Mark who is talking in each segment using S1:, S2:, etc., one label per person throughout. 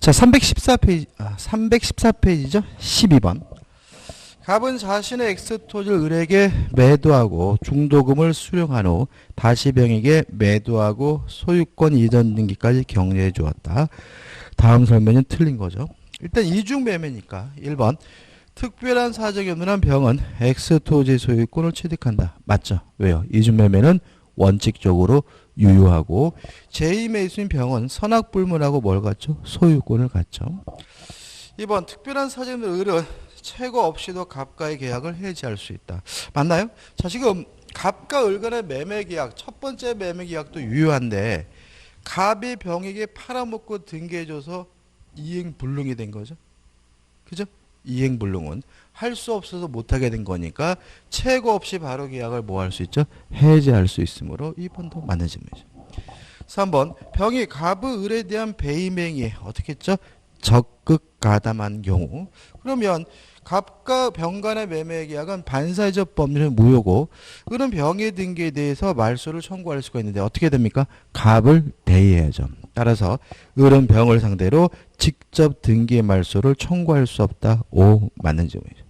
S1: 자, 314페이지, 314페이지죠? 12번. 갑은 자신의 엑스토지를 을에게 매도하고 중도금을 수령한 후 다시 병에게 매도하고 소유권 이전 등기까지 격려해 주었다. 다음 설명은 틀린 거죠. 일단 이중매매니까 1번 특별한 사정이 없는 한 병은 엑스토지 소유권을 취득한다. 맞죠? 왜요? 이중매매는 원칙적으로 유효하고 제2매수인 병은 선악불문하고 뭘 갖죠? 소유권을 갖죠. 2번 특별한 사정을 을은 최고 없이도 갑과의 계약을 해지할 수 있다. 맞나요? 자, 지금 갑과 을 간의 매매 계약, 첫 번째 매매 계약도 유효한데 갑이 병에게 팔아먹고 등기해줘서 이행불능이 된 거죠. 그죠? 이행불능은 할 수 없어서 못하게 된 거니까 최고 없이 바로 계약을 뭐 할 수 있죠? 해지할 수 있으므로 2번도 맞는 질문이죠. 3번 병이 갑의 을에 대한 배임행위에 어떻게 했죠? 적극 가담한 경우 그러면 갑과 병 간의 매매 계약은 반사회적 법률은 무효고 을은 병의 등기에 대해서 말소를 청구할 수가 있는데 어떻게 됩니까? 갑을 대의해야죠. 따라서 을은 병을 상대로 직접 등기의 말소를 청구할 수 없다. 5 맞는 질문이죠.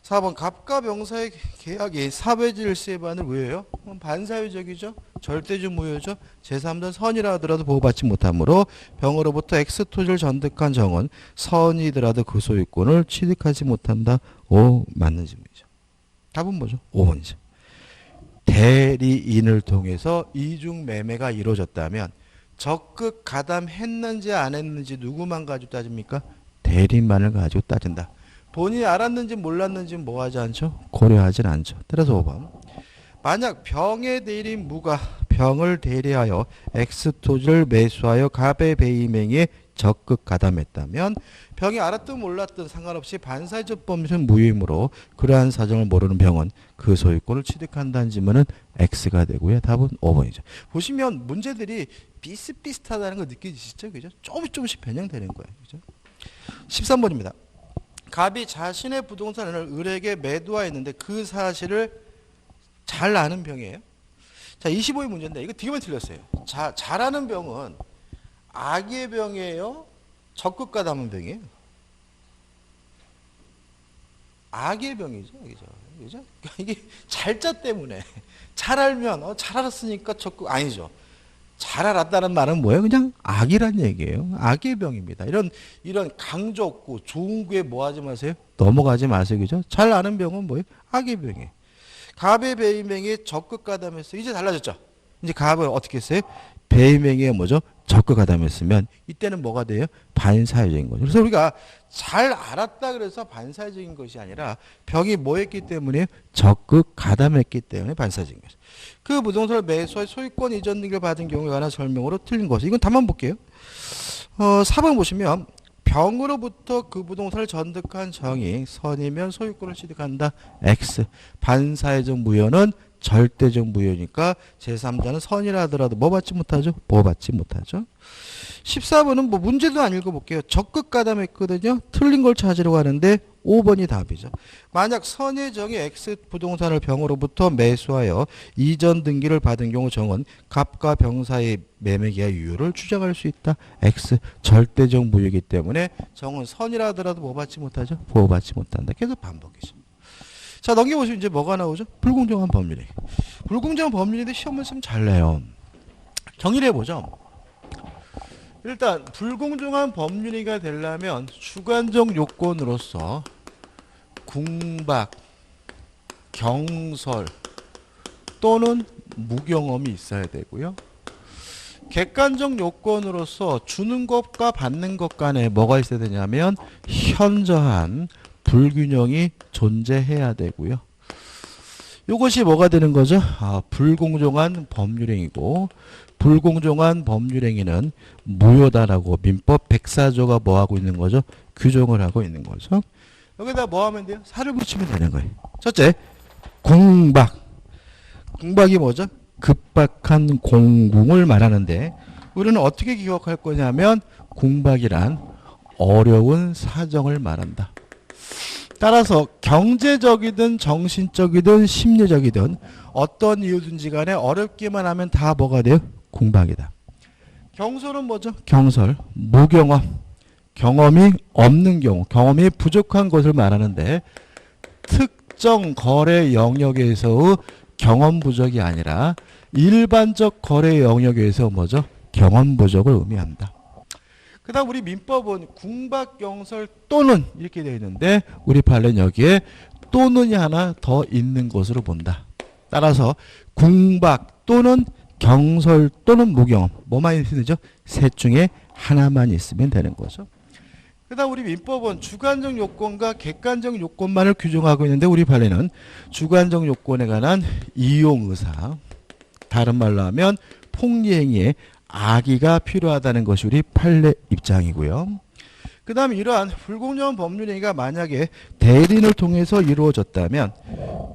S1: 4번 갑과 병 사이 계약이 사회질서에 반을 무효예요? 반사회적이죠. 절대적 무효죠. 제3자 선이라 하더라도 보호받지 못하므로 병으로부터 엑스토지를 전득한 정은 선이더라도 그 소유권을 취득하지 못한다. 5 맞는 질문이죠. 답은 뭐죠? 5번이죠. 대리인을 통해서 이중 매매가 이루어졌다면 적극 가담했는지 안 했는지 누구만 가지고 따집니까? 대리인만을 가지고 따진다. 본인이 알았는지 몰랐는지 뭐 하지 않죠? 고려하진 않죠. 따라서 5번. 만약 병의 대리인 무가 병을 대리하여 엑스토지를 매수하여 갑의 배임행위에 적극 가담했다면 병이 알았든 몰랐든 상관없이 반사회적 법률은 무효이므로 그러한 사정을 모르는 병은 그 소유권을 취득한다는 질문은 X가 되고요. 답은 5번이죠. 보시면 문제들이 비슷비슷하다는 거 느껴지시죠? 그죠? 조금씩 변형되는 거예요. 그죠? 13번입니다. 갑이 자신의 부동산을 을에게 매도하였는데 그 사실을 잘 아는 병이에요. 자, 25의 문제인데 이거 되게 많이 틀렸어요. 자, 잘 아는 병은 악의 병이에요? 적극 가담한 병이에요? 악의 병이죠. 그죠? 이게 잘자 때문에 잘 알면 잘 알았으니까 적극 아니죠. 잘 알았다는 말은 뭐예요? 그냥 악이란 얘기예요. 악의 병입니다. 이런 강조 없고 좋은 거에 뭐 하지 마세요? 넘어가지 마세요. 그죠? 잘 아는 병은 뭐예요? 악의 병이에요. 갑의 배임행위에 적극 가담했어요. 이제 달라졌죠? 이제 갑을 어떻게 했어요? 배임행위에 뭐죠? 적극 가담했으면 이때는 뭐가 돼요? 반사회적인 거죠. 그래서 우리가 잘 알았다 그래서 반사회적인 것이 아니라 병이 뭐 했기 때문에 적극 가담했기 때문에 반사회적인 거죠. 그 부동산을 매수할 소유권 이전 등기를 받은 경우에 관한 설명으로 틀린 것이 이건 답만 볼게요. 4번 보시면 병으로부터 그 부동산을 전득한 정이 선이면 소유권을 취득한다. X. 반사회적 무효는 절대적 무효니까 제3자는 선이라 하더라도 뭐 받지 못하죠? 보호받지 못하죠. 14번은 뭐 문제도 안 읽어볼게요. 적극 가담했거든요. 틀린 걸 찾으려고 하는데 5번이 답이죠. 만약 선의 정이 X 부동산을 병으로부터 매수하여 이전 등기를 받은 경우 정은 갑과 병 사이의 매매계약 유효를 주장할 수 있다. X 절대적 무효이기 때문에 정은 선이라 하더라도 뭐 받지 못하죠? 보호받지 못한다. 계속 반복이죠. 자, 넘겨보시면 이제 뭐가 나오죠? 불공정한 법률이. 불공정한 법률인데 시험을 좀 잘 내요. 정의를 해보죠. 일단 불공정한 법률이가 되려면 주관적 요건으로서 궁박, 경설 또는 무경험이 있어야 되고요. 객관적 요건으로서 주는 것과 받는 것 간에 뭐가 있어야 되냐면 현저한 불균형이 존재해야 되고요. 이것이 뭐가 되는 거죠? 불공정한 법률행위고 불공정한 법률행위는 무효다라고 민법 104조가 뭐 하고 있는 거죠? 규정을 하고 있는 거죠. 여기다 뭐 하면 돼요? 살을 붙이면 되는 거예요. 첫째, 궁박. 궁박이 뭐죠? 급박한 공궁을 말하는데 우리는 어떻게 기억할 거냐면 궁박이란 어려운 사정을 말한다. 따라서 경제적이든 정신적이든 심리적이든 어떤 이유든지 간에 어렵기만 하면 다 뭐가 돼요? 궁박이다. 경솔은 뭐죠? 경솔, 무경험. 경험이 없는 경우, 경험이 부족한 것을 말하는데 특정 거래 영역에서의 경험 부족이 아니라 일반적 거래 영역에서 뭐죠? 경험 부족을 의미한다. 그 다음 우리 민법은 궁박경설 또는 이렇게 되어 있는데 우리 판례는 여기에 또는이 하나 더 있는 것으로 본다. 따라서 궁박 또는 경설 또는 무경험 뭐만 있으면 되죠? 셋 중에 하나만 있으면 되는 거죠. 그 다음 우리 민법은 주관적 요건과 객관적 요건만을 규정하고 있는데 우리 판례는 주관적 요건에 관한 이용의사, 다른 말로 하면 폭리행위에 악의가 필요하다는 것이 우리 판례 입장이고요. 그 다음 이러한 불공정한 법률행위가 만약에 대리인을 통해서 이루어졌다면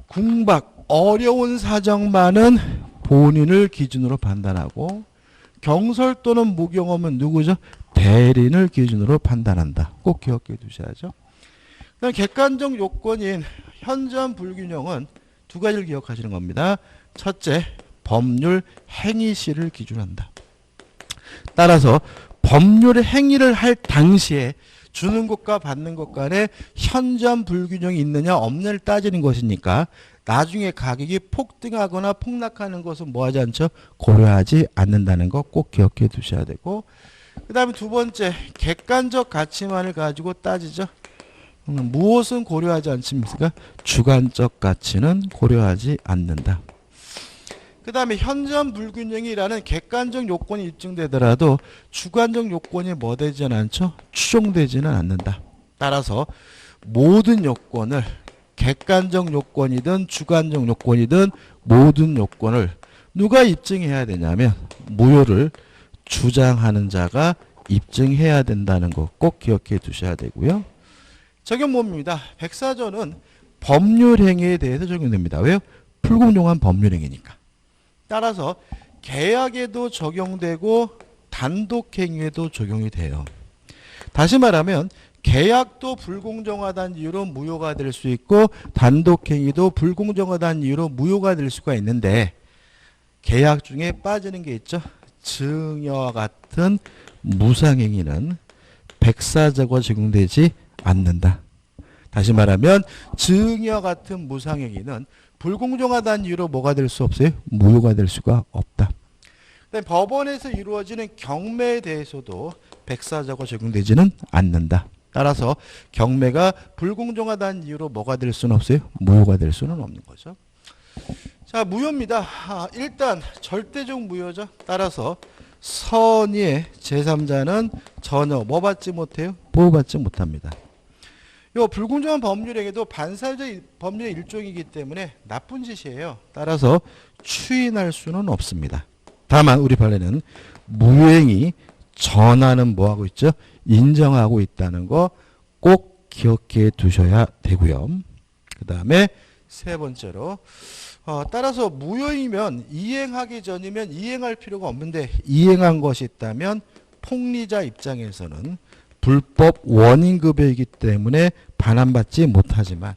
S1: 궁박, 어려운 사정만은 본인을 기준으로 판단하고 경설 또는 무경험은 누구죠? 대리인을 기준으로 판단한다. 꼭 기억해 두셔야죠. 그다음 객관적 요건인 현저한 불균형은 두 가지를 기억하시는 겁니다. 첫째, 법률 행위시를 기준한다. 따라서 법률 행위를 할 당시에 주는 것과 받는 것 간에 현저한 불균형이 있느냐 없느냐를 따지는 것이니까 나중에 가격이 폭등하거나 폭락하는 것은 뭐하지 않죠? 고려하지 않는다는 거 꼭 기억해 두셔야 되고, 그 다음에 두 번째, 객관적 가치만을 가지고 따지죠. 무엇은 고려하지 않습니까? 주관적 가치는 고려하지 않는다. 그 다음에 현저한 불균형이라는 객관적 요건이 입증되더라도 주관적 요건이 뭐 되지는 않죠? 추정되지는 않는다. 따라서 모든 요건을 객관적 요건이든 주관적 요건이든 모든 요건을 누가 입증해야 되냐면 무효를 주장하는 자가 입증해야 된다는 거 꼭 기억해 두셔야 되고요. 적용법입니다. 백사조는 법률행위에 대해서 적용됩니다. 왜요? 불공정한 법률행위니까. 따라서 계약에도 적용되고 단독행위에도 적용이 돼요. 다시 말하면 계약도 불공정하다는 이유로 무효가 될 수 있고 단독행위도 불공정하다는 이유로 무효가 될 수가 있는데 계약 중에 빠지는 게 있죠. 증여와 같은 무상행위는 백사조가 적용되지 않는다. 다시 말하면 증여와 같은 무상행위는 불공정하다는 이유로 뭐가 될 수 없어요? 무효가 될 수가 없다. 법원에서 이루어지는 경매에 대해서도 백사조가 적용되지는 않는다. 따라서 경매가 불공정하다는 이유로 뭐가 될 수는 없어요? 무효가 될 수는 없는 거죠. 자, 무효입니다. 일단 절대적 무효죠. 따라서 선의의 제3자는 전혀 뭐 받지 못해요? 보호받지 못합니다. 요 불공정한 법률행위도 반사적 법률의 일종이기 때문에 나쁜 짓이에요. 따라서 추인할 수는 없습니다. 다만 우리 판례는 무효행위 전하는 뭐하고 있죠? 인정하고 있다는 거 꼭 기억해 두셔야 되고요. 그 다음에 세 번째로 따라서 무효이면 이행하기 전이면 이행할 필요가 없는데 이행한 것이 있다면 폭리자 입장에서는 불법 원인급여이기 때문에 반환받지 못하지만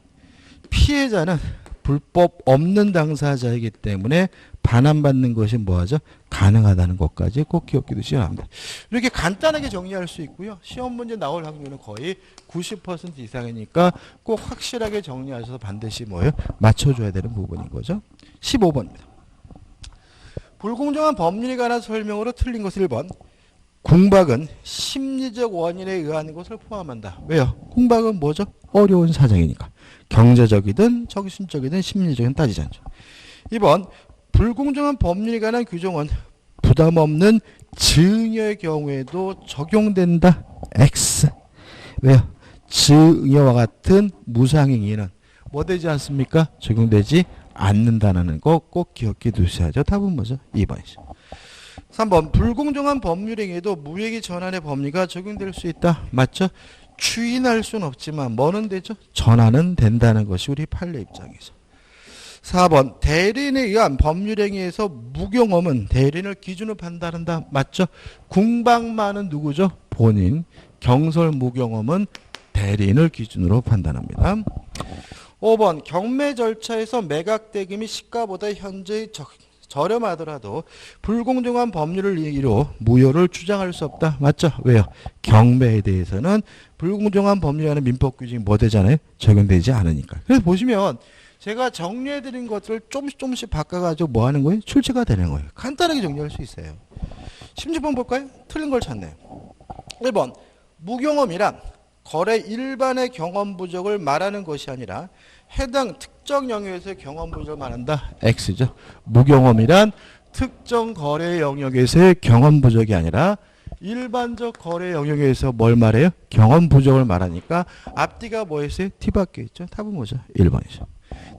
S1: 피해자는 불법 없는 당사자이기 때문에 반환받는 것이 뭐하죠? 가능하다는 것까지 꼭 기억해 두셔야 합니다. 이렇게 간단하게 정리할 수 있고요. 시험 문제 나올 확률은 거의 90% 이상이니까 꼭 확실하게 정리하셔서 반드시 뭐예요? 맞춰줘야 되는 부분인 거죠. 15번입니다. 불공정한 법률에 관한 설명으로 틀린 것을 1번. 궁박은 심리적 원인에 의한 것을 포함한다. 왜요? 궁박은 뭐죠? 어려운 사정이니까. 경제적이든 정신적이든 심리적인 따지지 않죠. 2번. 불공정한 법률에 관한 규정은 부담 없는 증여의 경우에도 적용된다. X. 왜요? 증여와 같은 무상행위는 뭐 되지 않습니까? 적용되지 않는다는 거 꼭 기억해 두셔야죠. 답은 뭐죠? 2번이죠. 3번. 불공정한 법률행위에도 무효행위 전환의 법리가 적용될 수 있다. 맞죠? 추인할 수는 없지만 뭐는 되죠? 전환은 된다는 것이 우리 판례 입장이죠. 4번. 대리인에 의한 법률행위에서 무경험은 대리인을 기준으로 판단한다. 맞죠? 궁박만은 누구죠? 본인. 경설 무경험은 대리인을 기준으로 판단합니다. 5번. 경매 절차에서 매각 대금이 시가보다 현저히 저렴하더라도 불공정한 법률을 이유로 무효를 주장할 수 없다. 맞죠? 왜요? 경매에 대해서는 불공정한 법률이라는 민법 규정이 뭐 되잖아요? 적용되지 않으니까. 그래서 보시면 제가 정리해드린 것들을 조금씩 바꿔가지고 뭐 하는 거예요? 출제가 되는 거예요. 간단하게 정리할 수 있어요. 16번 볼까요? 틀린 걸 찾네요. 1번 무경험이란 거래 일반의 경험 부족을 말하는 것이 아니라 해당 특정 영역에서의 경험 부족을 말한다. X죠. 무경험이란 특정 거래 영역에서의 경험 부족이 아니라 일반적 거래 영역에서 뭘 말해요? 경험 부족을 말하니까 앞뒤가 뭐였어요? T 밖에 있죠. 답은 뭐죠? 1번이죠.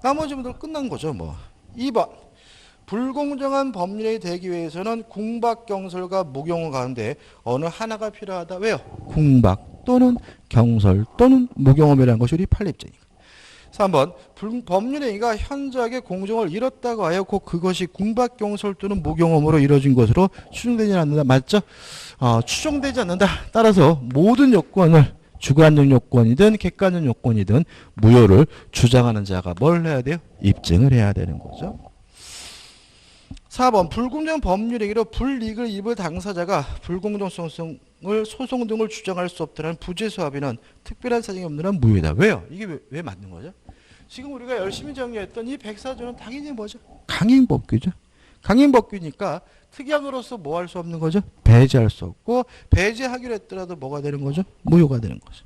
S1: 나머지 분들 끝난 거죠. 뭐 2번 불공정한 법률이 되기 위해서는 궁박 경솔과 무경험 가운데 어느 하나가 필요하다. 왜요? 궁박 또는 경솔 또는 무경험이라는 것이 우리 판례입자니까. 3번 법률행위가 현저하게 공정을 잃었다고 하여 곧 그것이 궁박 경솔 또는 무경험으로 이루어진 것으로 추정되지 않는다. 맞죠? 추정되지 않는다. 따라서 모든 요건을 주관적 요건이든 객관적 요건이든 무효를 주장하는 자가 뭘 해야 돼요? 입증을 해야 되는 거죠. 4번 불공정 법률행위로 불이익을 입을 당사자가 불공정성을 소송 등을 주장할 수 없다는 부재수합의는 특별한 사정이 없는 한 무효다. 왜요? 이게 왜 맞는 거죠? 지금 우리가 열심히 정리했던 이 104조는 당연히 뭐죠? 강행법규죠. 강행법규니까 특약으로서 뭐 할 수 없는 거죠? 배제할 수 없고 배제하기로 했더라도 뭐가 되는 거죠? 무효가 되는 거죠.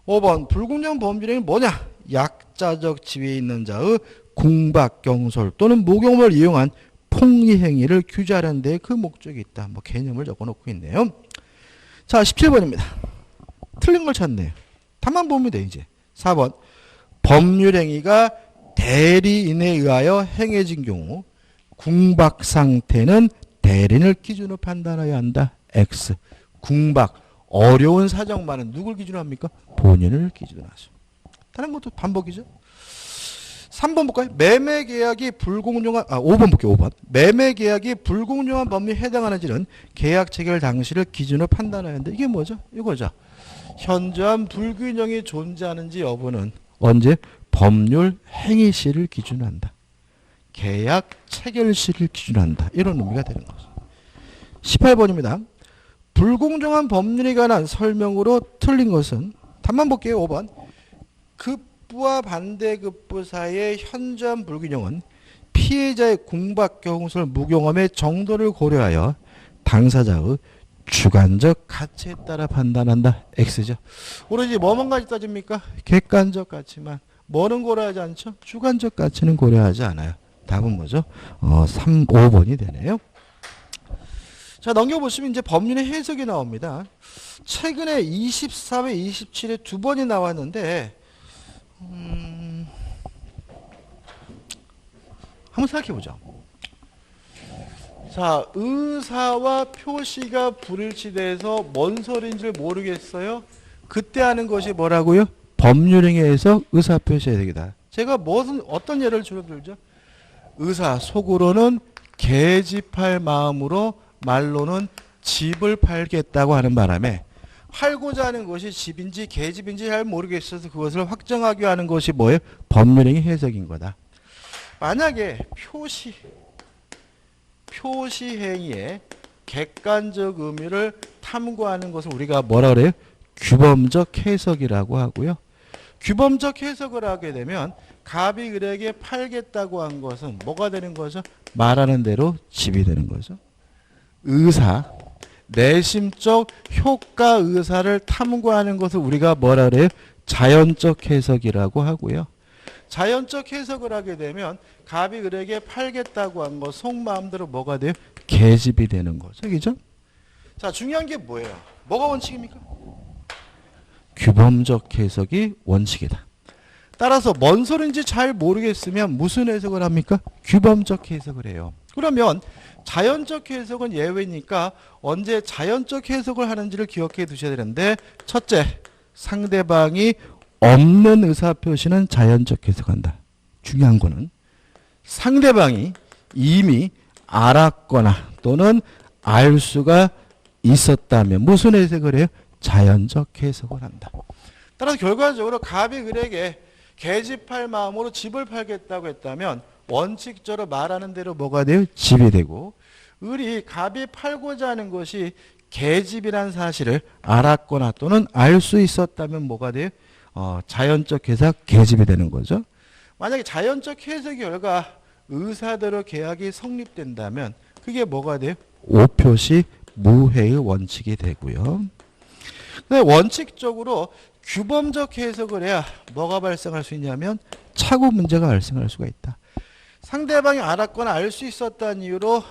S1: 5번 불공정 법률행위는 뭐냐? 약자적 지위에 있는 자의 궁박, 경솔 또는 무경험을 이용한 폭리 행위를 규제하는 데 그 목적이 있다. 뭐 개념을 적어놓고 있네요. 자, 17번입니다. 틀린 걸 찾네요. 답만 보면 돼 이제. 4번 법률 행위가 대리인에 의하여 행해진 경우 궁박 상태는 대리인을 기준으로 판단해야 한다. X. 궁박 어려운 사정만은 누굴 기준으로 합니까? 본인을 기준으로 하죠. 다른 것도 반복이죠. 3번 볼까요? 매매 계약이 불공정한 5번 볼게요. 5번. 매매 계약이 불공정한 법률에 해당하는지는 계약 체결 당시를 기준으로 판단해야 하는데 이게 뭐죠? 이거죠. 현저한 불균형이 존재하는지 여부는 언제? 법률 행위 시를 기준으로 한다. 계약 체결 시를 기준으로 한다. 이런 의미가 되는 거죠. 18번입니다. 불공정한 법률에 관한 설명으로 틀린 것은 답만 볼게요. 5번. 급부와 반대급부 사이의 현저한 불균형은 피해자의 궁박 경솔 무경험의 정도를 고려하여 당사자의 주관적 가치에 따라 판단한다. X죠. 오로지 뭐만 가지 따집니까? 객관적 가치만. 뭐는 고려하지 않죠? 주관적 가치는 고려하지 않아요. 답은 뭐죠? 5번이 되네요. 자, 넘겨보시면 이제 법률의 해석이 나옵니다. 최근에 24회, 27회 두 번이 나왔는데 한번 생각해보죠. 자, 의사와 표시가 불일치돼서 뭔 소리인지 모르겠어요. 그때 하는 것이 뭐라고요? 법률행위에서 의사표시 해석이다. 제가 어떤 예를 주로 들죠? 의사 속으로는 계집할 마음으로 말로는 집을 팔겠다고 하는 바람에 팔고자 하는 것이 집인지 계집인지 잘 모르겠어서 그것을 확정하기 하는 것이 뭐예요? 법률행위 해석인 거다. 만약에 표시 행위의 객관적 의미를 탐구하는 것을 우리가 뭐라 그래요? 규범적 해석이라고 하고요. 규범적 해석을 하게 되면 갑이 을에게 팔겠다고 한 것은 뭐가 되는 거죠? 말하는 대로 집이 되는 거죠. 의사, 내심적 효과 의사를 탐구하는 것을 우리가 뭐라 그래요? 자연적 해석이라고 하고요. 자연적 해석을 하게 되면 갑이 을에게 팔겠다고 한 것 속마음대로 뭐가 돼요? 계집이 되는 거죠. 그죠? 자, 중요한 게 뭐예요? 뭐가 원칙입니까? 규범적 해석이 원칙이다. 따라서 뭔 소리인지 잘 모르겠으면 무슨 해석을 합니까? 규범적 해석을 해요. 그러면 자연적 해석은 예외니까 언제 자연적 해석을 하는지를 기억해 두셔야 되는데, 첫째, 상대방이 없는 의사표시는 자연적 해석한다. 중요한 거는 상대방이 이미 알았거나 또는 알 수가 있었다면 무슨 해석을 해요? 자연적 해석을 한다. 따라서 결과적으로 갑이 을에게 계집할 마음으로 집을 팔겠다고 했다면 원칙적으로 말하는 대로 뭐가 돼요? 집이 되고 을이 갑이 팔고자 하는 것이 계집이라는 사실을 알았거나 또는 알 수 있었다면 뭐가 돼요? 자연적 해석 계집이 되는 거죠. 만약에 자연적 해석의 결과 의사대로 계약이 성립된다면 그게 뭐가 돼요? 오표시 무해의 원칙이 되고요. 근데 원칙적으로 규범적 해석을 해야 뭐가 발생할 수 있냐면 착오 문제가 발생할 수가 있다. 상대방이 알았거나 알 수 있었다는 이유로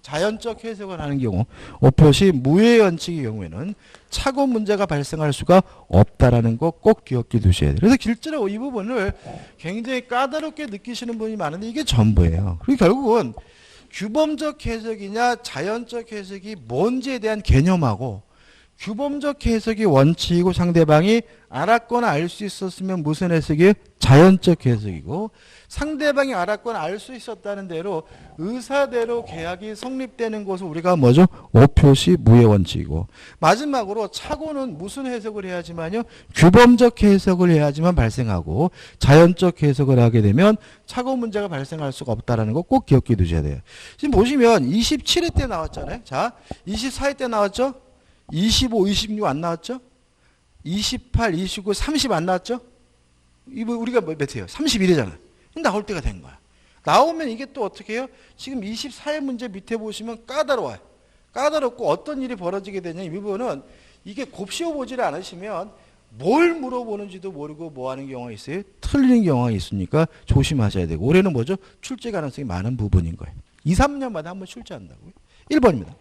S1: 자연적 해석을 하는 경우 오표시 무해의 원칙의 경우에는 착오 문제가 발생할 수가 없다라는 거 꼭 기억해 두셔야 돼요. 그래서 실제로 이 부분을 굉장히 까다롭게 느끼시는 분이 많은데 이게 전부예요. 그리고 결국은 규범적 해석이냐 자연적 해석이 뭔지에 대한 개념하고 규범적 해석이 원칙이고 상대방이 알았거나 알 수 있었으면 무슨 해석이에요? 자연적 해석이고 상대방이 알았거나 알 수 있었다는 대로 의사대로 계약이 성립되는 것을 우리가 뭐죠? 오표시 무해 원칙이고 마지막으로 착오는 무슨 해석을 해야지만요? 규범적 해석을 해야지만 발생하고 자연적 해석을 하게 되면 착오 문제가 발생할 수가 없다는 거 꼭 기억해 두셔야 돼요. 지금 보시면 27회 때 나왔잖아요. 자, 24회 때 나왔죠? 25, 26 안 나왔죠? 28, 29, 30 안 나왔죠? 이거 우리가 몇 회예요? 31회잖아요. 나올 때가 된 거야. 나오면 이게 또 어떻게 해요? 지금 24회 문제 밑에 보시면 까다로워요. 까다롭고 어떤 일이 벌어지게 되냐 이 부분은 이게 곱씹어 보지를 않으시면 뭘 물어보는지도 모르고 뭐 하는 경우가 있어요? 틀리는 경우가 있으니까 조심하셔야 되고 올해는 뭐죠? 출제 가능성이 많은 부분인 거예요. 2, 3년마다 한번 출제한다고요. 1번입니다.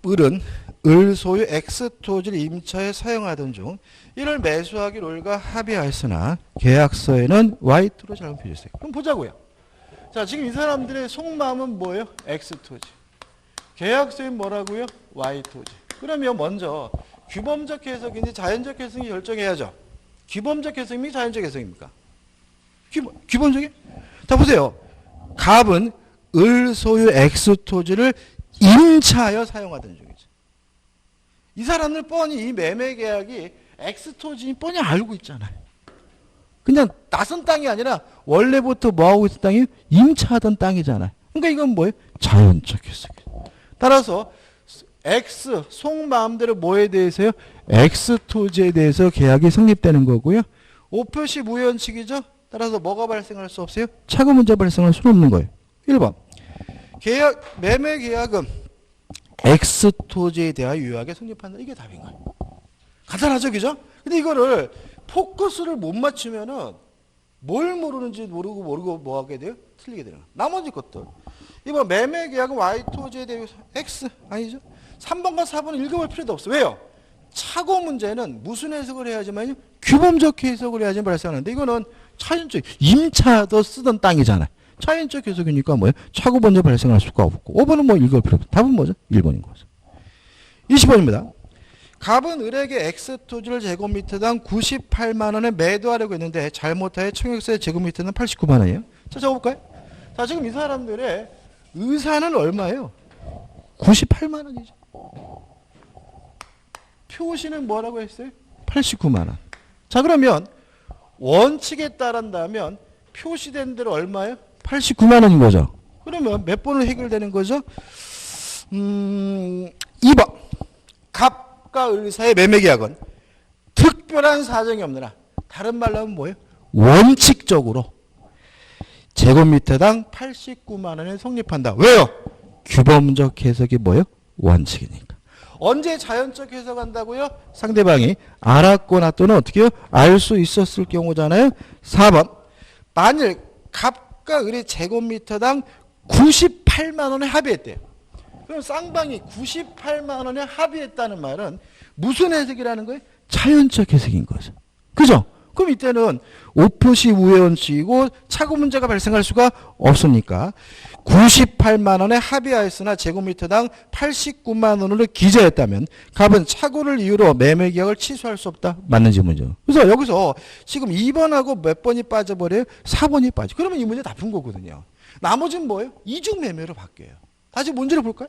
S1: 을은 을 소유 X토지를 임차에 사용하던 중 이를 매수하기로 을과 합의하였으나 계약서에는 Y토로 잘못 표시했어요. 그럼 보자고요. 자, 지금 이 사람들의 속마음은 뭐예요? X토지. 계약서엔 뭐라고요? Y토지. 그러면 먼저 규범적 해석인지 자연적 해석인지 결정해야죠. 규범적 해석입니까? 자연적 해석입니까? 규범적이? 자, 보세요. 갑은 을 소유 X토지를 임차하여 사용하던 중이죠. 이 사람들 뻔히 이 매매 계약이 X토지니 뻔히 알고 있잖아요. 그냥 낯선 땅이 아니라 원래부터 뭐하고 있던 땅이 임차하던 땅이잖아요. 그러니까 이건 뭐예요? 자연적 해석이에요. 따라서 X 속마음대로 뭐에 대해서요? X토지에 대해서 계약이 성립되는 거고요. 오표시 무효원칙이죠. 따라서 뭐가 발생할 수 없어요? 착오 문제 발생할 수는 없는 거예요. 1번. 매매 계약은 X토지에 대하여 유효하게 성립한다. 이게 답인 거예요. 간단하죠, 그죠? 근데 이거를 포커스를 못 맞추면은 뭘 모르는지 모르고 뭐 하게 돼요? 틀리게 되는 거예요. 나머지 것들. 이번 매매 계약은 Y토지에 대해서 X 아니죠? 3번과 4번은 읽어볼 필요도 없어. 왜요? 착오 문제는 무슨 해석을 해야지만요? 규범적 해석을 해야지 발생하는데 이거는 자연적 임차도 쓰던 땅이잖아요. 자연적 해석이니까 뭐예요? 착오 문제 발생할 수가 없고 5번은 뭐 읽을 필요 없어. 답은 뭐죠? 1번인 거죠. 20번입니다. 갑은 을에게 X토지를 제곱미터당 98만 원에 매도하려고 했는데 잘못하여 청약서의 제곱미터는 89만 원이에요. 자, 적어볼까요? 자, 지금 이 사람들의 의사는 얼마예요? 98만 원이죠. 표시는 뭐라고 했어요? 89만 원. 자, 그러면 원칙에 따른다면 표시된 대로 얼마예요? 89만 원인 거죠. 그러면 몇 번으로 해결되는 거죠? 2번. 갑과 을 사이의 매매 계약은 특별한 사정이 없느나 다른 말로 하면 뭐예요? 원칙적으로 제곱미터당 89만 원에 성립한다. 왜요? 규범적 해석이 뭐예요? 원칙이니까. 언제 자연적 해석한다고요? 상대방이 알았거나 또는 어떻게 해요? 알 수 있었을 경우잖아요. 4번. 만일 갑과 을이 제곱미터당 98만 원에 합의했대요. 그럼 쌍방이 98만 원에 합의했다는 말은 무슨 해석이라는 거예요? 자연적 해석인 거죠. 그죠? 그럼 이때는 오표시 우회원칙이고 착오 문제가 발생할 수가 없으니까 98만 원에 합의하였으나 제곱미터당 89만 원으로 기재했다면 갑은 착오를 이유로 매매 계약을 취소할 수 없다. 맞는 질문이죠. 그래서 여기서 지금 2번하고 몇 번이 빠져버려요? 4번이 빠져. 그러면 이 문제 다 푼 거거든요. 나머지는 뭐예요? 이중 매매로 바뀌어요. 다시 문제를 볼까요?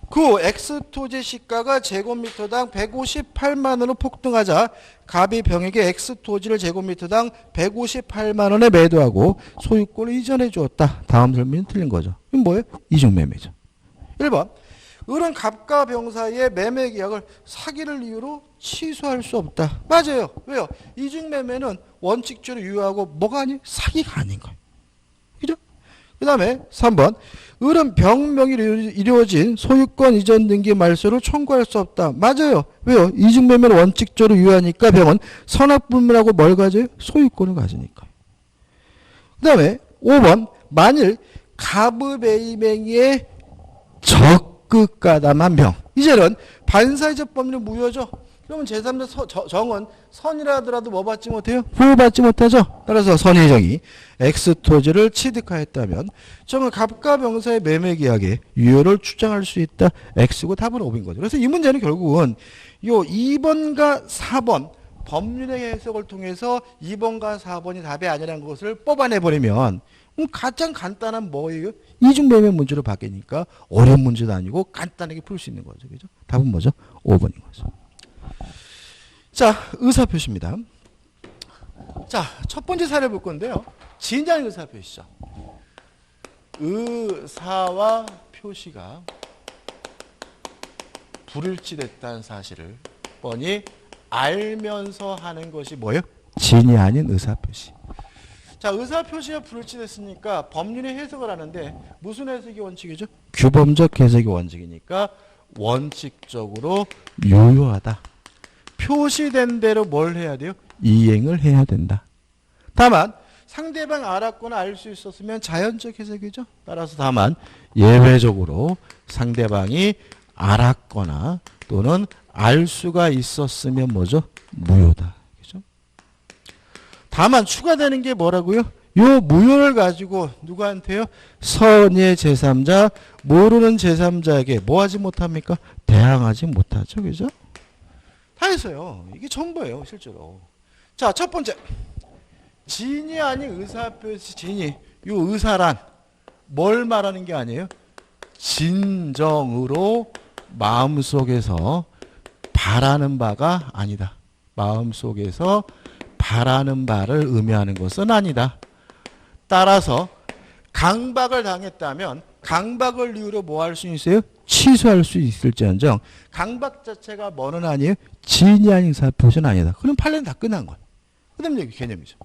S1: 그 X 토지 시가가 제곱미터당 158만 원으로 폭등하자 갑이 병에게 X 토지를 제곱미터당 158만 원에 매도하고 소유권을 이전해 주었다. 다음 설명은 틀린 거죠. 이건 뭐예요? 이중매매죠. 1번. 을은 갑과 병 사이의 매매 계약을 사기를 이유로 취소할 수 없다. 맞아요. 왜요? 이중매매는 원칙적으로 유효하고 뭐가 아니? 사기가 아닌 거예요. 그죠? 그 다음에 3번. 을은 병명의로 이루어진 소유권 이전 등기 말소를 청구할 수 없다. 맞아요. 왜요? 이중매매는 원칙적으로 유효하니까 병은 선악불문하고 뭘 가져요? 소유권을 가지니까. 그 다음에 5번. 만일 갑의매매의 적극가담한 병. 이제는 반사회적 법률 무효죠. 그러면 제3자 정은 선이라 하더라도 뭐 받지 못해요? 보호받지 못하죠. 따라서 선의 정이 X 토지를 취득하였다면 정은 갑과 병사의 매매 계약에 유효를 주장할 수 있다. X고 답은 5인 거죠. 그래서 이 문제는 결국은 요 2번과 4번 법률의 해석을 통해서 2번과 4번이 답이 아니라는 것을 뽑아내버리면 가장 간단한 뭐예요? 이중매매 문제로 바뀌니까 어려운 문제도 아니고 간단하게 풀 수 있는 거죠. 그죠? 답은 뭐죠? 5번인 거죠. 자, 의사표시입니다. 자, 첫 번째 사례를 볼 건데요. 진양 의사표시죠. 의사와 표시가 불일치됐다는 사실을 뻔히 알면서 하는 것이 뭐예요? 진이 아닌 의사표시. 자, 의사표시가 불일치됐으니까 법률의 해석을 하는데 무슨 해석이 원칙이죠? 규범적 해석이 원칙이니까 원칙적으로 유효하다. 표시된 대로 뭘 해야 돼요? 이행을 해야 된다. 다만 상대방 알았거나 알 수 있었으면 자연적 해석이죠. 따라서 다만 예외적으로 상대방이 알았거나 또는 알 수가 있었으면 뭐죠? 무효다. 그죠? 다만 추가되는 게 뭐라고요? 요 무효를 가지고 누구한테요? 선의 제3자, 모르는 제3자에게 뭐 하지 못합니까? 대항하지 못하죠. 그죠? 다 했어요. 이게 전부예요, 실제로. 자, 첫 번째. 진이 아닌 의사표시 진이. 요 의사란 뭘 말하는 게 아니에요? 진정으로 마음속에서 바라는 바가 아니다. 마음속에서 바라는 바를 의미하는 것은 아니다. 따라서 강박을 당했다면 강박을 이유로 뭐 할 수 있어요? 취소할 수 있을지언정 강박 자체가 뭐는 아니에요? 진이 아닌 의사표시는 아니다. 그럼 판례는 다 끝난 거예요. 그 다음 얘기 개념이죠.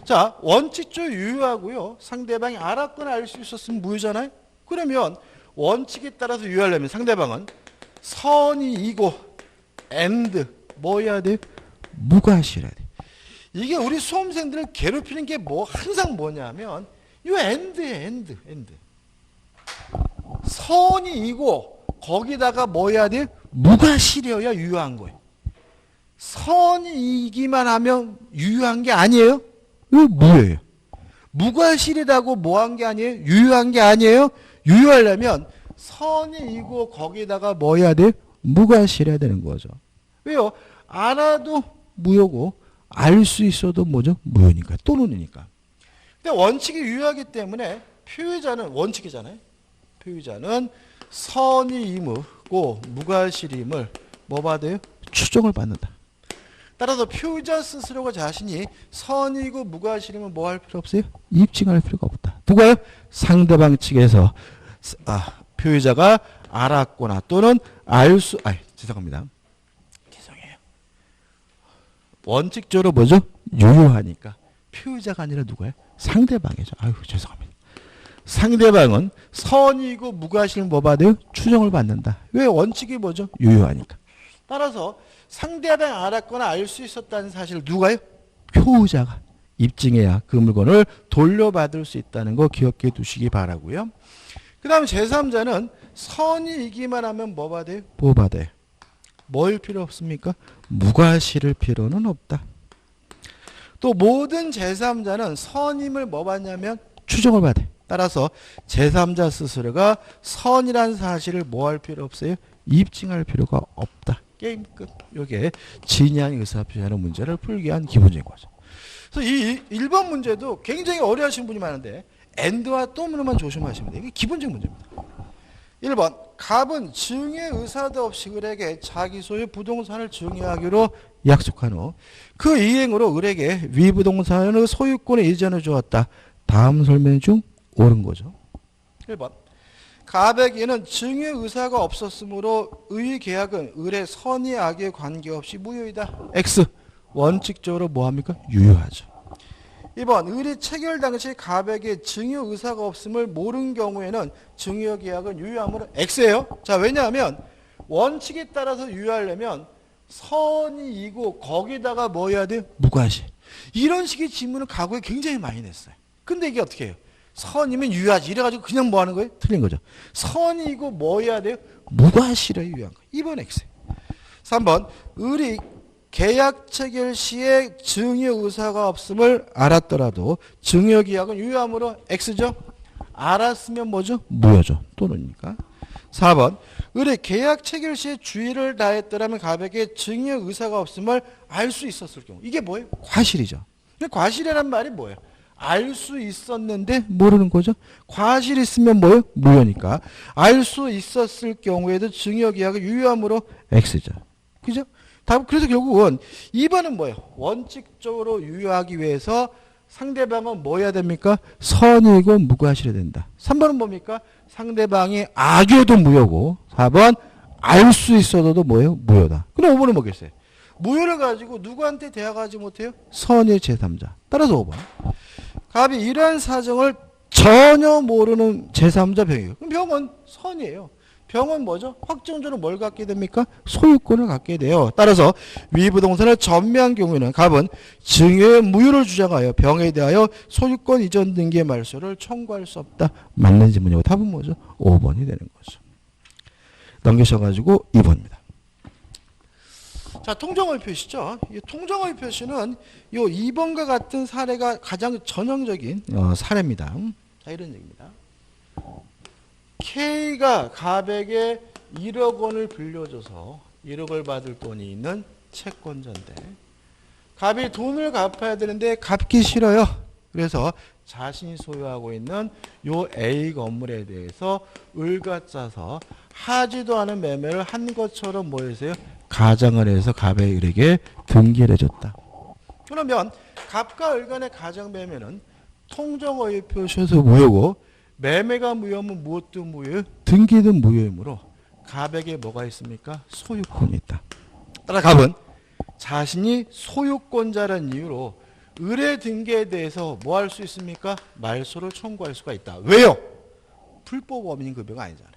S1: 자, 원칙적으로 유효하고요. 상대방이 알았거나 알 수 있었으면 무효잖아요. 그러면 원칙에 따라서 유효하려면 상대방은 선이이고 and 뭐 해야 돼요? 무과실해야 돼요. 이게 우리 수험생들을 괴롭히는 게 뭐 항상 뭐냐면 이 and예요. and. 선이이고 거기다가 뭐 해야 돼요? 무과실이어야 유효한 거예요. 선이이기만 하면 유효한 게 아니에요? 이거 무효예요. 무과실이라고 뭐 한 게 아니에요? 유효한 게 아니에요? 유효하려면 선이이고 거기다가 뭐 해야 돼요? 무과실해야 되는 거죠. 왜요? 알아도 무효고 알 수 있어도 뭐죠? 무효니까. 또는이니까. 근데 원칙이 유효하기 때문에 표의자는 원칙이잖아요. 표의자는 선이임이고 무과실임을 뭐 받아요? 추정을 받는다. 따라서 표의자 스스로가 자신이 선이고 무과실임을 뭐 할 필요 없어요? 입증할 필요가 없다. 누가요? 상대방 측에서 표의자가 알았거나 또는 죄송합니다. 죄송해요. 원칙적으로 뭐죠? 유효하니까 표의자가 아니라 누가요? 상대방이죠. 아유, 죄송합니다. 상대방은 선이고 무과실임 뭐 받아요? 추정을 받는다. 왜? 원칙이 뭐죠? 유효하니까. 따라서 상대방이 알았거나 알 수 있었다는 사실을 누가요? 표의자가 입증해야 그 물건을 돌려받을 수 있다는 거 기억해 두시기 바라고요. 그 다음 제3자는 선이이기만 하면 뭐 받아요? 뭐 받아요? 뭘 필요 없습니까? 무과실을 필요는 없다. 또 모든 제3자는 선임을 뭐 받냐면 추정을 받아요. 따라서 제3자 스스로가 선이라는 사실을 뭐 할 필요 없어요? 입증할 필요가 없다. 게임 끝. 이게 진양 의사표시하는 문제를 풀기 위한 기본적인 거죠. 그래서 이 1번 문제도 굉장히 어려워하시는 분이 많은데 and와 또는만 조심하시면 돼요. 이게 기본적인 문제입니다. 1번 갑은 증여 의사도 없이 을에게 자기 소유 부동산을 증여하기로 약속한 후 그 이행으로 을에게 위 부동산의 소유권을 이전해 주었다. 다음 설명 중 옳은 거죠. 1번 갑에게는 증여 의사가 없었으므로 의 계약은 을의 선의 악에 관계없이 무효이다. X 원칙적으로 뭐합니까? 유효하죠. 2번 을이 체결 당시 갑에게 증여 의사가 없음을 모른 경우에는 증여 계약은 유효하므로 X예요. 자, 왜냐하면 원칙에 따라서 유효하려면 선이이고 거기다가 뭐 해야 돼요? 무과실. 이런 식의 질문을 과거에 굉장히 많이 냈어요. 근데 이게 어떻게 해요? 선이면 유효하지. 이래가지고 그냥 뭐 하는 거예요? 틀린 거죠. 선이고 뭐 해야 돼요? 무과실에 유효한 거예요. 2번 X. 3번 을이 계약 체결 시에 증여 의사가 없음을 알았더라도 증여 계약은 유효하므로 X죠. 알았으면 뭐죠? 무효죠. 또는니까. 4번 을이 계약 체결 시에 주의를 다했더라면 갑에게 증여 의사가 없음을 알 수 있었을 경우. 이게 뭐예요? 과실이죠. 과실이란 말이 뭐예요? 알 수 있었는데 모르는 거죠. 과실 있으면 뭐예요? 무효니까. 알 수 있었을 경우에도 증여 계약은 유효하므로 X죠. 그죠? 그래서 결국은 2번은 뭐예요? 원칙적으로 유효하기 위해서 상대방은 뭐 해야 됩니까? 선이고 무과실해야 된다. 3번은 뭡니까? 상대방이 악여도 무효고 4번 알 수 있어도 뭐예요? 무효다. 그럼 5번은 뭐겠어요? 무효를 가지고 누구한테 대항하지 못해요? 선의 제3자. 따라서 5번. 갑이 이러한 사정을 전혀 모르는 제3자 병이에요. 그럼 병은 선이에요. 병은 뭐죠? 확정적으로 뭘 갖게 됩니까? 소유권을 갖게 돼요. 따라서 위 부동산을 전매한 경우에는 갑은 증여의 무효를 주장하여 병에 대하여 소유권 이전 등기의 말소를 청구할 수 없다. 맞는 질문이고 답은 뭐죠? 5번이 되는 거죠. 넘기셔가지고 2번입니다. 자, 통정의 표시죠. 이 통정의 표시는 이 2번과 같은 사례가 가장 전형적인 사례입니다. 자, 이런 얘기입니다. K가 갑에게 1억 원을 빌려줘서 1억을 받을 돈이 있는 채권자인데 갑이 돈을 갚아야 되는데 갚기 싫어요. 그래서 자신이 소유하고 있는 요 A 건물에 대해서 을과 짜서 하지도 않은 매매를 한 것처럼 뭐 해서요? 가정을 해서 갑의 을에게 등기를 해줬다. 그러면 갑과 을 간의 가정 매매는 통정의 표시에서 무효고 매매가 무효하면 무엇도 무효예요? 등기도 무효이므로 갑에게 뭐가 있습니까? 소유권이 있다. 따라 갑은 자신이 소유권자라는 이유로 을의 등기에 대해서 뭐 할 수 있습니까? 말소를 청구할 수가 있다. 왜요? 불법 법인 급여가 아니잖아요.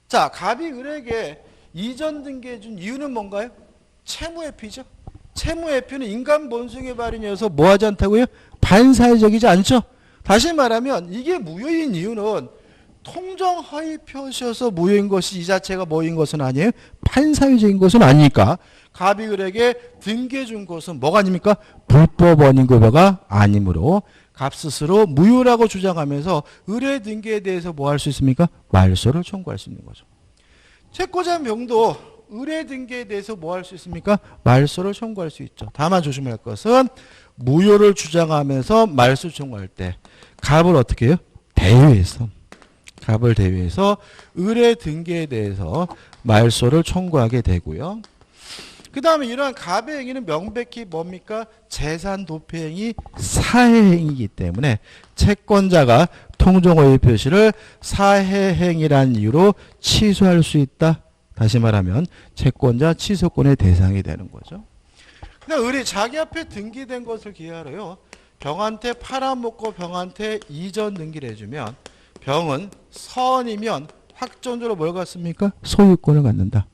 S1: 자, 갑이 을에게 이전 등기해 준 이유는 뭔가요? 채무회피죠. 채무회피는 인간 본성에 발현해서 뭐 하지 않다고요? 반사회적이지 않죠. 다시 말하면 이게 무효인 이유는 통정허위 표시여서 무효인 것이 이 자체가 뭐인 것은 아니에요. 반사회적인 것은 아니니까 갑이 을에게 등기해 준 것은 뭐가 아닙니까? 불법 원인급여가 아니므로 갑 스스로 무효라고 주장하면서 을의 등기에 대해서 뭐 할 수 있습니까? 말소를 청구할 수 있는 거죠. 채권자 명도 을의 등기에 대해서 뭐 할 수 있습니까? 말소를 청구할 수 있죠. 다만 조심할 것은 무효를 주장하면서 말소 청구할 때 갑을 어떻게 해요? 대위해서 갑을 대위해서 을의 등기에 대해서 말소를 청구하게 되고요. 그 다음에 이러한 갑의 행위는 명백히 뭡니까? 재산 도피 행위 사해행위이기 때문에 채권자가 통정허위 표시를 사해행위라는 이유로 취소할 수 있다. 다시 말하면 채권자 취소권의 대상이 되는 거죠. 그냥 을이 자기 앞에 등기된 것을 기하로요. 병한테 팔아먹고 병한테 이전 등기를 해주면 병은 선이면 확정적으로 뭘 갖습니까? 소유권을 갖는다.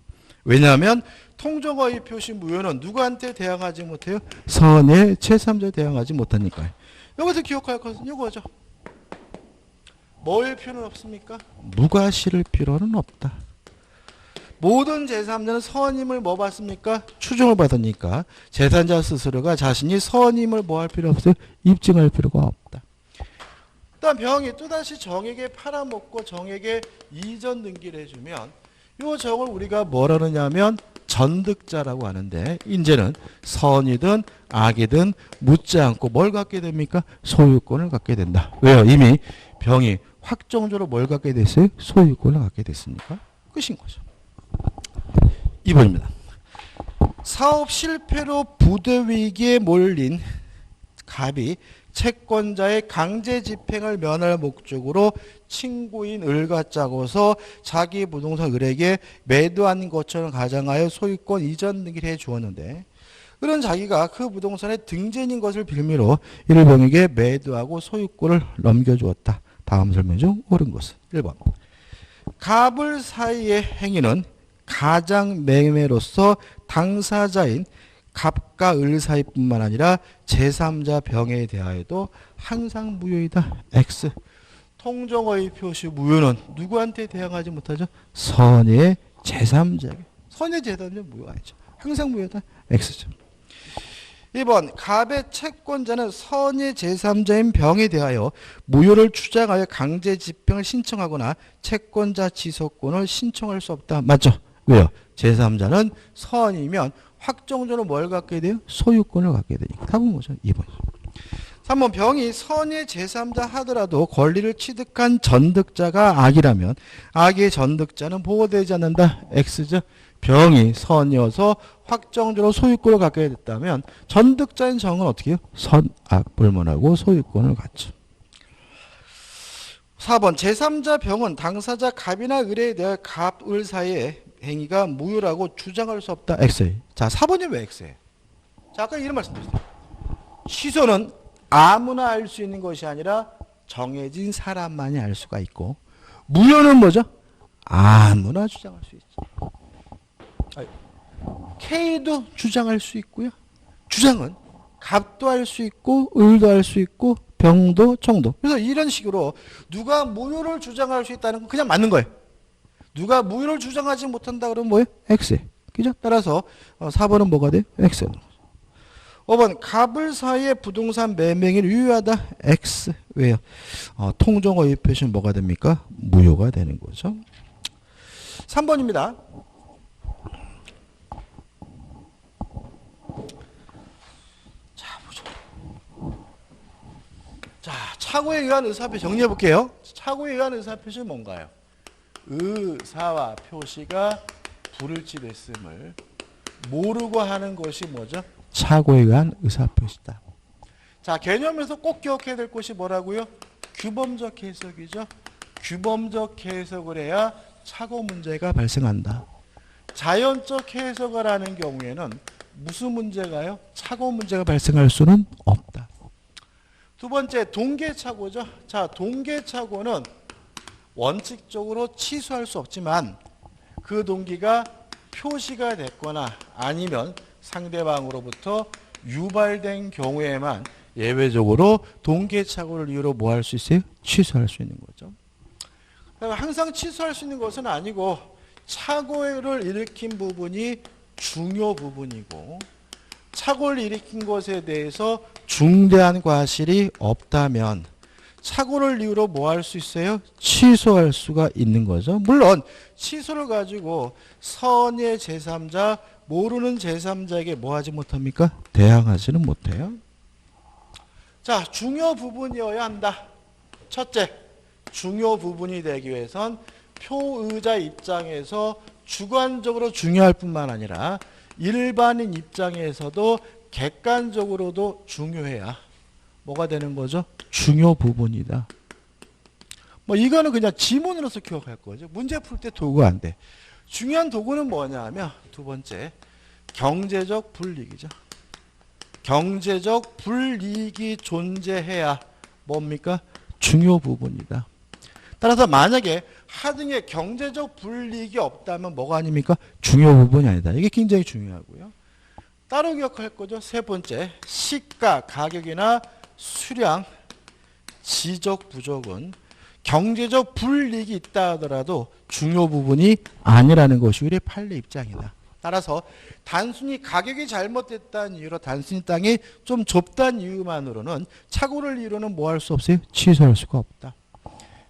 S1: 왜냐하면 통정허위 표시 무효는 누구한테 대항하지 못해요? 선의 제3자에 대항하지 못하니까요. 여기서 기억할 것은 이거죠. 뭐일 필요는 없습니까? 무과실을 필요는 없다. 모든 제3자는 선임을 뭐 받습니까? 추정을 받으니까 제3자 스스로가 자신이 선임을 뭐 할 필요 없어요? 입증할 필요가 없다. 일단 병이 또다시 정에게 팔아먹고 정에게 이전 등기를 해주면 이 정을 우리가 뭐라 하느냐면 전득자라고 하는데 이제는 선이든 악이든 묻지 않고 뭘 갖게 됩니까? 소유권을 갖게 된다. 왜요? 이미 병이 확정적으로 뭘 갖게 됐어요? 소유권을 갖게 됐으니까 끝인 거죠. 2번입니다. 사업 실패로 부도 위기에 몰린 갑이 채권자의 강제 집행을 면할 목적으로 친구인 을과 짜고서 자기 부동산 을에게 매도한 것처럼 가정하여 소유권 이전 등기를 해 주었는데, 그런 자기가 그 부동산의 등재인인 것을 빌미로 이를 병에게 매도하고 소유권을 넘겨주었다. 다음 설명 중 옳은 것은 1번. 갑을 사이의 행위는 가장 매매로서 당사자인 갑과 을 사이뿐만 아니라 제3자 병에 대하여도 항상 무효이다. X. 통정어의 표시 무효는 누구한테 대항하지 못하죠? 선의 제3자에게. 선의 제3자는 무효가 아니죠. 항상 무효다. X죠. 2번. 갑의 채권자는 선의 제3자인 병에 대하여 무효를 주장하여 강제 집행을 신청하거나 채권자 지속권을 신청할 수 없다. 맞죠? 왜요? 제3자는 선이면 확정적으로 뭘 갖게 돼요? 소유권을 갖게 되니까. 답은 뭐죠? 2번. 3번. 병이 선의 제3자 하더라도 권리를 취득한 전득자가 악이라면 악의 전득자는 보호되지 않는다. X죠. 병이 선이어서 확정적으로 소유권을 갖게 됐다면 전득자인 정은 어떻게 해요? 선악 불문하고 소유권을 갖죠. 4번. 제3자 병은 당사자 갑이나 을에 대해 갑, 을 사이에 행위가 무효라고 주장할 수 없다. X에. 자, 4번이 왜 X에? 자, 아까 이런 말씀드렸어요. 취소는 아무나 알 수 있는 것이 아니라 정해진 사람만이 알 수가 있고, 무효는 뭐죠? 아무나 주장할 수 있죠. K도 주장할 수 있고요. 주장은 갑도 할 수 있고, 을도 할 수 있고, 병도, 청도. 그래서 이런 식으로 누가 무효를 주장할 수 있다는 건 그냥 맞는 거예요. 누가 무효를 주장하지 못한다 그러면 뭐예요? X. 그죠? 따라서 4번은 뭐가 돼요? X. 5번. 갑을 사이의 부동산 매매행위를 유효하다. X. 왜요? 통정어의 표시는 뭐가 됩니까? 무효가 되는 거죠. 3번입니다. 자, 보죠. 자, 착오에 의한 의사표시 정리해 볼게요. 착오에 의한 의사표시는 뭔가요? 의사와 표시가 불일치됐음을 모르고 하는 것이 뭐죠? 착오에 의한 의사표시다. 자, 개념에서 꼭 기억해야 될 것이 뭐라고요? 규범적 해석이죠. 규범적 해석을 해야 착오 문제가 발생한다. 자연적 해석을 하는 경우에는 무슨 문제가요? 착오 문제가 발생할 수는 없다. 두 번째, 동계착오죠. 자, 동계착오는 원칙적으로 취소할 수 없지만 그 동기가 표시가 됐거나 아니면 상대방으로부터 유발된 경우에만 예외적으로 동계착오를 이유로 뭐 할 수 있어요? 취소할 수 있는 거죠. 항상 취소할 수 있는 것은 아니고 착오를 일으킨 부분이 중요 부분이고, 착오를 일으킨 것에 대해서 중대한 과실이 없다면 착오를 이유로 뭐 할 수 있어요? 취소할 수가 있는 거죠. 물론 취소를 가지고 선의 제3자, 모르는 제3자에게 뭐 하지 못합니까? 대항하지는 못해요. 자, 중요 부분이어야 한다. 첫째, 중요 부분이 되기 위해선 표의자 입장에서 주관적으로 중요할 뿐만 아니라 일반인 입장에서도 객관적으로도 중요해야 뭐가 되는 거죠? 중요 부분이다. 뭐 이거는 그냥 지문으로서 기억할 거죠. 문제 풀 때 도구가 안 돼. 중요한 도구는 뭐냐 하면 두 번째, 경제적 불이익이죠. 경제적 불이익이 존재해야 뭡니까? 중요 부분이다. 따라서 만약에 하등에 경제적 불이익이 없다면 뭐가 아닙니까? 중요 부분이 아니다. 이게 굉장히 중요하고요. 따로 기억할 거죠. 세 번째, 시가, 가격이나 수량, 지적, 부족은 경제적 불이익이 있다 하더라도 중요 부분이 아니라는 것이 우리의 판례 입장이다. 따라서 단순히 가격이 잘못됐다는 이유로 단순히 땅이 좀 좁다는 이유만으로는 착오를 이유로는 뭐 할 수 없어요? 취소할 수가 없다.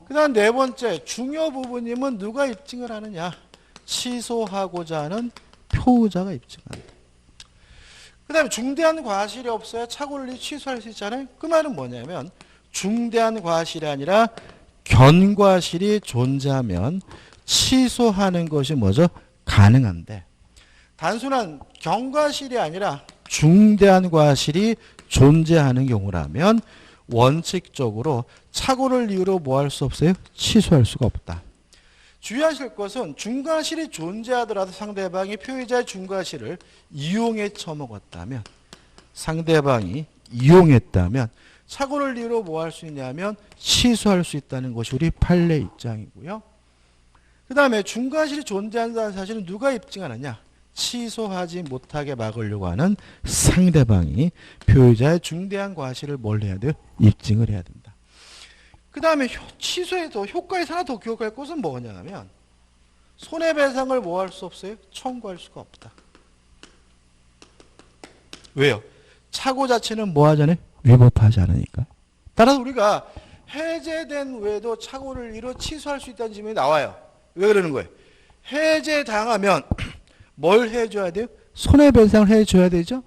S1: 그 다음 네 번째, 중요 부분임은 누가 입증을 하느냐? 취소하고자 하는 표의자가 입증한다. 그 다음에 중대한 과실이 없어야 착오를 취소할 수 있잖아요. 그 말은 뭐냐면 중대한 과실이 아니라 견과실이 존재하면 취소하는 것이 뭐죠? 가능한데 단순한 경과실이 아니라 중대한 과실이 존재하는 경우라면 원칙적으로 착오를 이유로 뭐 할 수 없어요? 취소할 수가 없다. 주의하실 것은 중과실이 존재하더라도 상대방이 표의자의 중과실을 이용해 처먹었다면 상대방이 이용했다면 착오를 이유로 뭐 할 수 있냐면 취소할 수 있다는 것이 우리 판례 입장이고요. 그 다음에 중과실이 존재한다는 사실은 누가 입증하느냐? 취소하지 못하게 막으려고 하는 상대방이 표의자의 중대한 과실을 뭘 해야 돼요? 입증을 해야 된다. 그 다음에 취소에서 효과에서 하나 더 기억할 것은 뭐냐면 손해배상을 뭐 할 수 없어요? 청구할 수가 없다. 왜요? 착오 자체는 뭐 하잖아요? 위법하지 않으니까. 따라서 우리가 해제된 후에도 착오를 이뤄 취소할 수 있다는 질문이 나와요. 왜 그러는 거예요? 해제당하면 뭘 해줘야 돼요? 손해배상을 해줘야 되죠?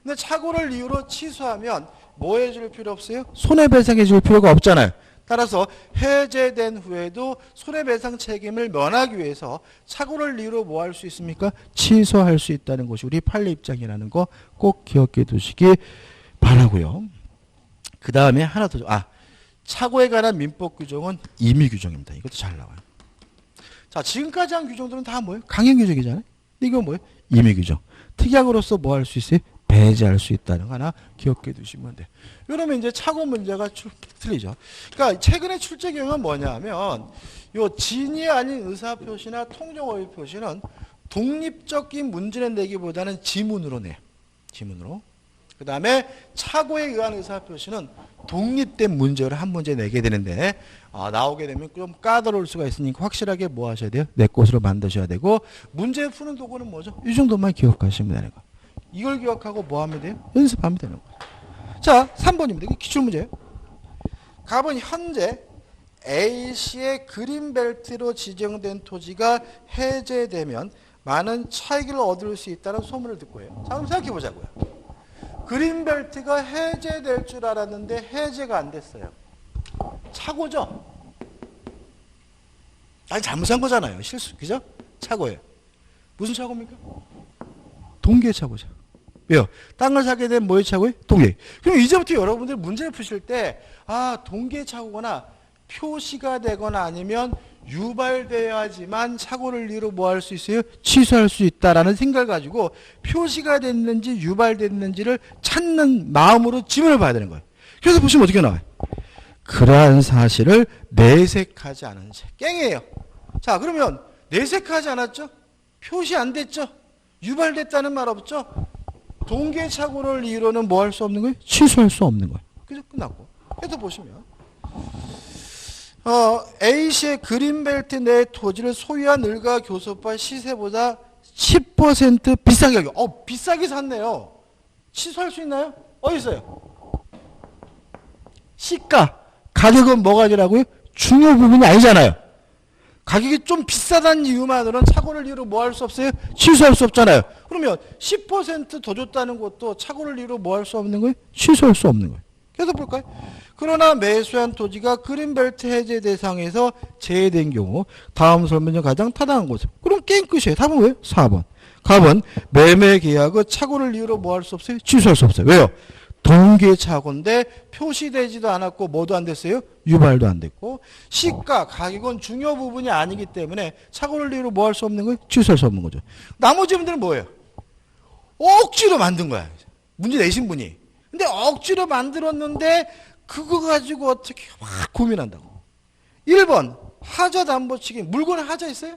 S1: 근데 착오를 이유로 취소하면 뭐 해줄 필요 없어요? 손해배상 해줄 필요가 없잖아요. 따라서 해제된 후에도 손해배상 책임을 면하기 위해서 착오를 이유로 뭐 할 수 있습니까? 취소할 수 있다는 것이 우리 판례 입장이라는 거 꼭 기억해 두시기 바라고요. 그 다음에 하나 더. 착오에 관한 민법 규정은 임의 규정입니다. 이것도 잘 나와요. 자, 지금까지 한 규정들은 다 뭐예요? 강행 규정이잖아요. 이건 뭐예요? 임의 규정. 특약으로서 뭐 할 수 있어요? 배제할 수 있다는 거 하나 기억해 두시면 돼요. 이러면 이제 착오 문제가 틀리죠. 그러니까 최근에 출제 경우는 뭐냐면 요 진위 아닌 의사표시나 통정어휘 표시는 독립적인 문제를 내기보다는 지문으로 내요. 지문으로. 그 다음에 착오에 의한 의사표시는 독립된 문제를 한 문제 내게 되는데 나오게 되면 좀 까다로울 수가 있으니까 확실하게 뭐 하셔야 돼요? 내 것으로 만드셔야 되고 문제 푸는 도구는 뭐죠? 이 정도만 기억하시면 되는 거예요. 이걸 기억하고 뭐 하면 돼요? 연습하면 되는 거예요. 자, 3번입니다. 이게 기출문제예요. 갑은 현재 A시의 그린벨트로 지정된 토지가 해제되면 많은 차익을 얻을 수 있다는 소문을 듣고 해요. 자, 그럼 생각해 보자고요. 그린벨트가 해제될 줄 알았는데 해제가 안 됐어요. 착오죠? 아니, 잘못한 거잖아요. 실수, 그죠? 착오예요. 무슨 착오입니까? 동기의 착오죠. 왜요? 땅을 사게 되면 뭐의 착오예요? 동기. 그럼 이제부터 여러분들 문제를 푸실 때, 동기의 착오거나 표시가 되거나 아니면 유발되어야지만 착오를 이유로 뭐 할 수 있어요? 취소할 수 있다라는 생각을 가지고 표시가 됐는지 유발됐는지를 찾는 마음으로 지문을 봐야 되는 거예요. 그래서 보시면 어떻게 나와요? 그러한 사실을 내색하지 않은 채. 깽이에요. 자, 그러면 내색하지 않았죠? 표시 안 됐죠? 유발됐다는 말 없죠? 동기의 착오를 이유로는 뭐 할 수 없는 거예요? 취소할 수 없는 거예요. 그래서 끝났고. 그래서 보시면 A시의 그린벨트 내 토지를 소유한 을과 교섭과 시세보다 10% 비싼 가격. 비싸게 샀네요. 취소할 수 있나요? 어디 있어요? 시가. 가격은 뭐가 아니라고요? 중요 부분이 아니잖아요. 가격이 좀 비싸다는 이유만으로는 착오를 이유로 뭐 할 수 없어요? 취소할 수 없잖아요. 그러면 10% 더 줬다는 것도 착오를 이유로 뭐 할 수 없는 거예요? 취소할 수 없는 거예요. 계속 볼까요? 그러나 매수한 토지가 그린벨트 해제 대상에서 제외된 경우 다음 설명 중 가장 타당한 것은 그럼 게임 끝이에요. 답은 왜요? 4번. 갑은 매매 계약의 착오를 이유로 뭐 할 수 없어요? 취소할 수 없어요. 왜요? 동기의 착오인데 표시되지도 않았고 뭐도 안 됐어요? 유발도 안 됐고 시가, 가격은 중요 부분이 아니기 때문에 착오를 이유로 뭐 할 수 없는 거예요? 취소할 수 없는 거죠. 나머지 분들은 뭐예요? 억지로 만든 거야. 문제 내신 분이. 근데 억지로 만들었는데 그거 가지고 어떻게 막 고민한다고. 1번 하자담보치기. 물건에 하자 있어요?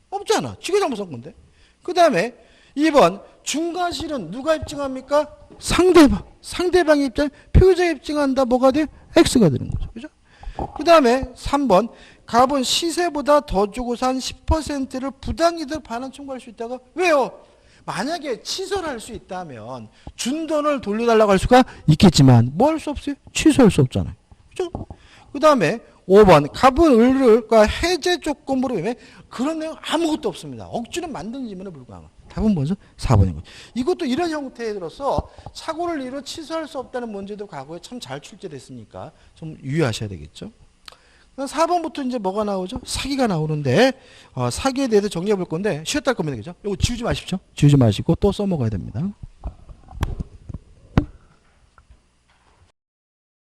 S1: 없잖아. 지가 잘못한 건데. 그 다음에 2번 중과실은 누가 입증합니까? 상대방. 상대방의 입장, 표의자가 입증한다. 뭐가 돼요? X가 되는 거죠. 그죠? 그 다음에 3번 갑은 시세보다 더 주고 산 10%를 부당이득 반환 청구할 수 있다가 왜요? 만약에 취소를 할 수 있다면 준 돈을 돌려달라고 할 수가 있겠지만 뭐 할 수 없어요? 취소할 수 없잖아요. 그죠? 그 다음에 5번 갑은 을과 해제 조건으로 인해 그런 내용 아무것도 없습니다. 억지로 만든 지문에 불과한 거. 답은 뭐죠? 4번인 거죠. 이것도 이런 형태에 들어서 착오를 이유로 취소할 수 없다는 문제도 과거에 참 잘 출제됐으니까 좀 유의하셔야 되겠죠. 4번부터 이제 뭐가 나오죠? 사기가 나오는데 사기에 대해서 정리해 볼 건데 쉬었다 할 겁니다. 그죠? 이거 지우지 마십시오. 지우지 마시고 또 써먹어야 됩니다.